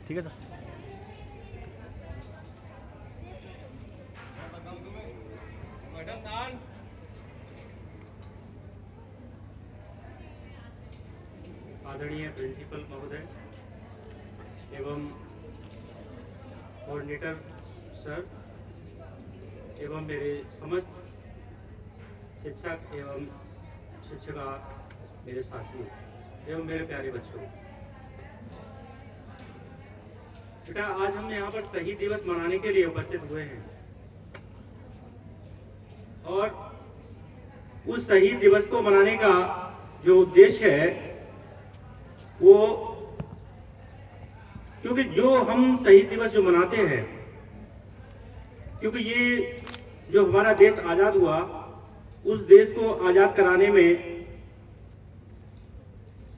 ठीक है सर। आदरणीय प्रिंसिपल महोदय एवं कोऑर्डिनेटर सर एवं मेरे समस्त शिक्षक एवं शिक्षिका, मेरे साथियों एवं मेरे प्यारे बच्चों, बेटा आज हम यहाँ पर शहीद दिवस मनाने के लिए उपस्थित हुए हैं और उस शहीद दिवस को मनाने का जो उद्देश्य है वो, क्योंकि जो हम शहीद दिवस जो मनाते हैं, क्योंकि ये जो हमारा देश आजाद हुआ, उस देश को आजाद कराने में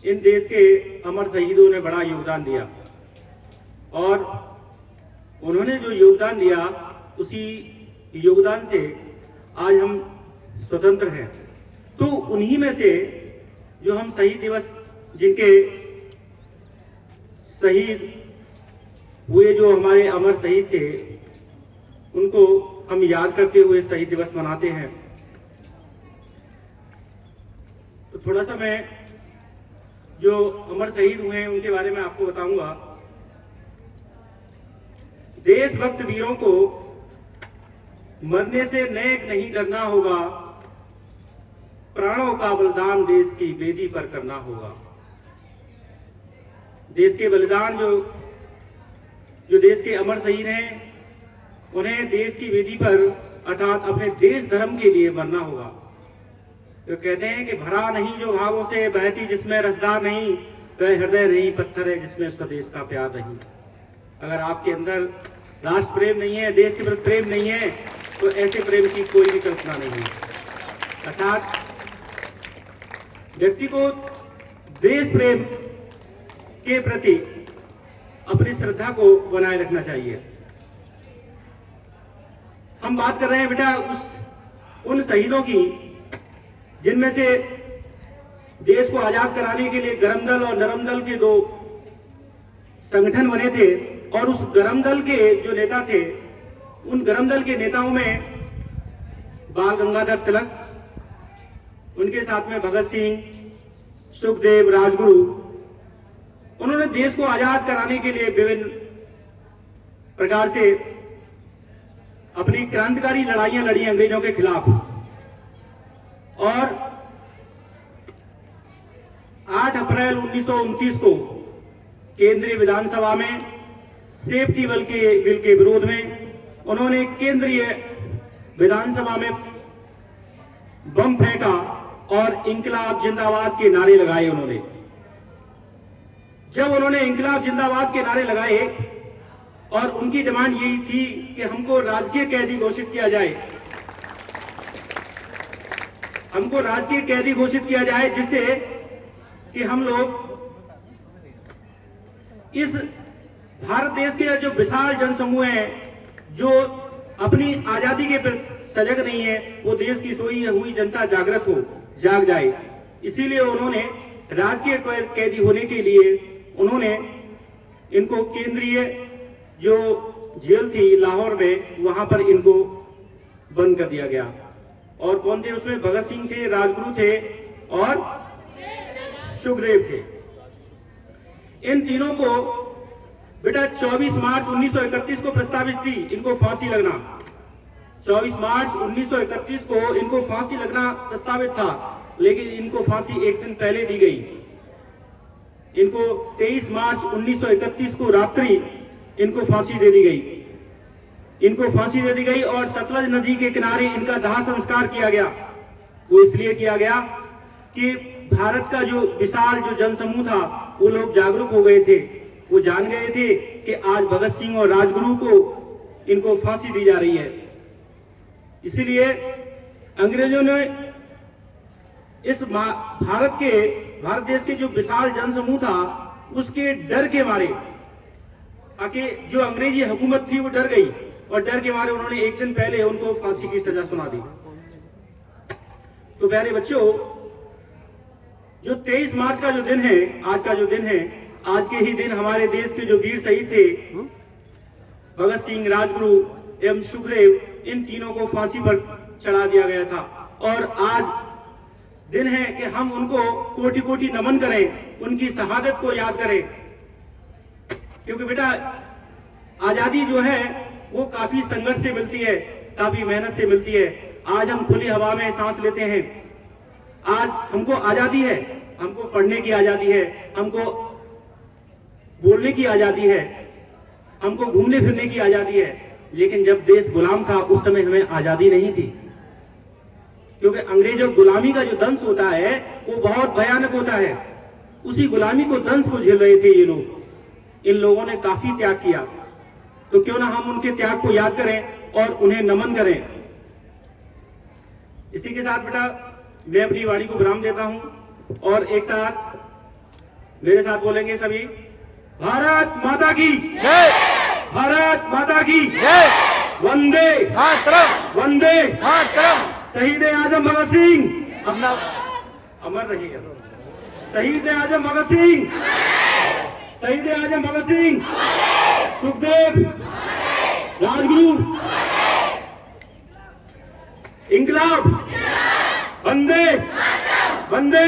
इन देश के अमर शहीदों ने बड़ा योगदान दिया और उन्होंने जो योगदान दिया उसी योगदान से आज हम स्वतंत्र हैं। तो उन्हीं में से जो हम शहीद दिवस जिनके शहीद हुए, जो हमारे अमर शहीद थे, उनको हम याद करते हुए शहीद दिवस मनाते हैं। तो थोड़ा सा मैं जो अमर शहीद हुए हैं उनके बारे में आपको बताऊंगा। देशभक्त वीरों को मरने से नेक नहीं डरना होगा, प्राणों का बलिदान देश की वेदी पर करना होगा। देश के बलिदान जो देश के अमर शहीद हैं, उन्हें देश की वेदी पर अर्थात अपने देश धर्म के लिए मरना होगा। तो कहते हैं कि भरा नहीं जो भावों से, बहती जिसमें रसदार नहीं, वह हृदय नहीं पत्थर है जिसमें स्वदेश का प्यार नहीं। अगर आपके अंदर राष्ट्र प्रेम नहीं है, देश के प्रति प्रेम नहीं है, तो ऐसे प्रेम की कोई भी कल्पना नहीं है। अर्थात व्यक्ति को देश प्रेम के प्रति अपनी श्रद्धा को बनाए रखना चाहिए। हम बात कर रहे हैं बेटा उन शहीदों की जिनमें से देश को आजाद कराने के लिए गरम दल और नरम दल के दो संगठन बने थे और उस गरम दल के जो नेता थे, उन गरम दल के नेताओं में बाल गंगाधर तिलक, उनके साथ में भगत सिंह, सुखदेव, राजगुरु, उन्होंने देश को आजाद कराने के लिए विभिन्न प्रकार से अपनी क्रांतिकारी लड़ाइयां लड़ी अंग्रेजों के खिलाफ। और 8 अप्रैल 1929 को केंद्रीय विधानसभा में सेफ्टी बिल के विरोध में उन्होंने केंद्रीय विधानसभा में बम फेंका और इंकलाब जिंदाबाद के नारे लगाए। जब उन्होंने इंकलाब जिंदाबाद के नारे लगाए और उनकी डिमांड यही थी कि हमको राजकीय कैदी घोषित किया जाए, हमको राजकीय कैदी घोषित किया जाए, जिससे कि हम लोग इस भारत देश के जो विशाल जनसमूह है, जो अपनी आजादी के प्रति सजग नहीं है, वो देश की सोई हुई जनता जागृत हो, जाग जाए। इसीलिए उन्होंने राजकीय कैदी होने के लिए उन्होंने इनको केंद्रीय जो जेल थी लाहौर में, वहां पर इनको बंद कर दिया गया। और कौन थे उसमें? भगत सिंह थे, राजगुरु थे और सुखदेव थे। इन तीनों को बेटा 24 मार्च 1931 को प्रस्तावित थी इनको फांसी लगना। 24 मार्च 1931 को इनको फांसी लगना प्रस्तावित था, लेकिन इनको फांसी एक दिन पहले दी गई। इनको 23 मार्च 1931 को रात्रि इनको फांसी दे दी गई। इनको फांसी दे दी गई और सतलज नदी के किनारे इनका दाह संस्कार किया गया। वो इसलिए किया गया कि भारत का जो विशाल जो जनसमूह था, वो लोग जागरूक हो गए थे, वो जान गए थे कि आज भगत सिंह और राजगुरु को इनको फांसी दी जा रही है। इसीलिए अंग्रेजों ने इस भारत देश के जो विशाल जनसमूह था, उसके डर के मारे, जो अंग्रेजी हुकूमत थी वो डर गई और डर के मारे उन्होंने एक दिन पहले उनको फांसी की सजा सुना दी। तो प्यारे बच्चों, जो 23 मार्च का जो दिन है, आज का जो दिन है, आज के ही दिन हमारे देश के जो वीर शहीद थे, भगत सिंह, राजगुरु एवं सुखदेव, इन तीनों को फांसी पर चढ़ा दिया गया था। और आज दिन है कि हम उनको कोटि कोटि नमन करें, उनकी शहादत को याद करें। क्योंकि बेटा आजादी जो है वो काफी संघर्ष से मिलती है, काफी मेहनत से मिलती है। आज हम खुली हवा में सांस लेते हैं, आज हमको आजादी है, हमको पढ़ने की आजादी है, हमको बोलने की आजादी है, हमको घूमने फिरने की आजादी है। लेकिन जब देश गुलाम था उस समय हमें आजादी नहीं थी, क्योंकि अंग्रेजों गुलामी का जो दंश होता है वो बहुत भयानक होता है। उसी गुलामी को दंश को झेल रहे थे ये लोग। इन लोगों ने काफी त्याग किया, तो क्यों ना हम उनके त्याग को याद करें और उन्हें नमन करें। इसी के साथ बेटा मैं अपनी वाणी को विराम देता हूं और एक साथ मेरे साथ बोलेंगे सभी, भारत माता की जय, भारत माता की जय, वंदे मातरम, वंदे मातरम। शहीद आजम भगत सिंह अपना अमर रहिएगा। शहीद आजम भगत सिंह, शहीद आजम भगत सिंह, सुखदेव, राजगुरु, इंकलाब, वंदे वंदे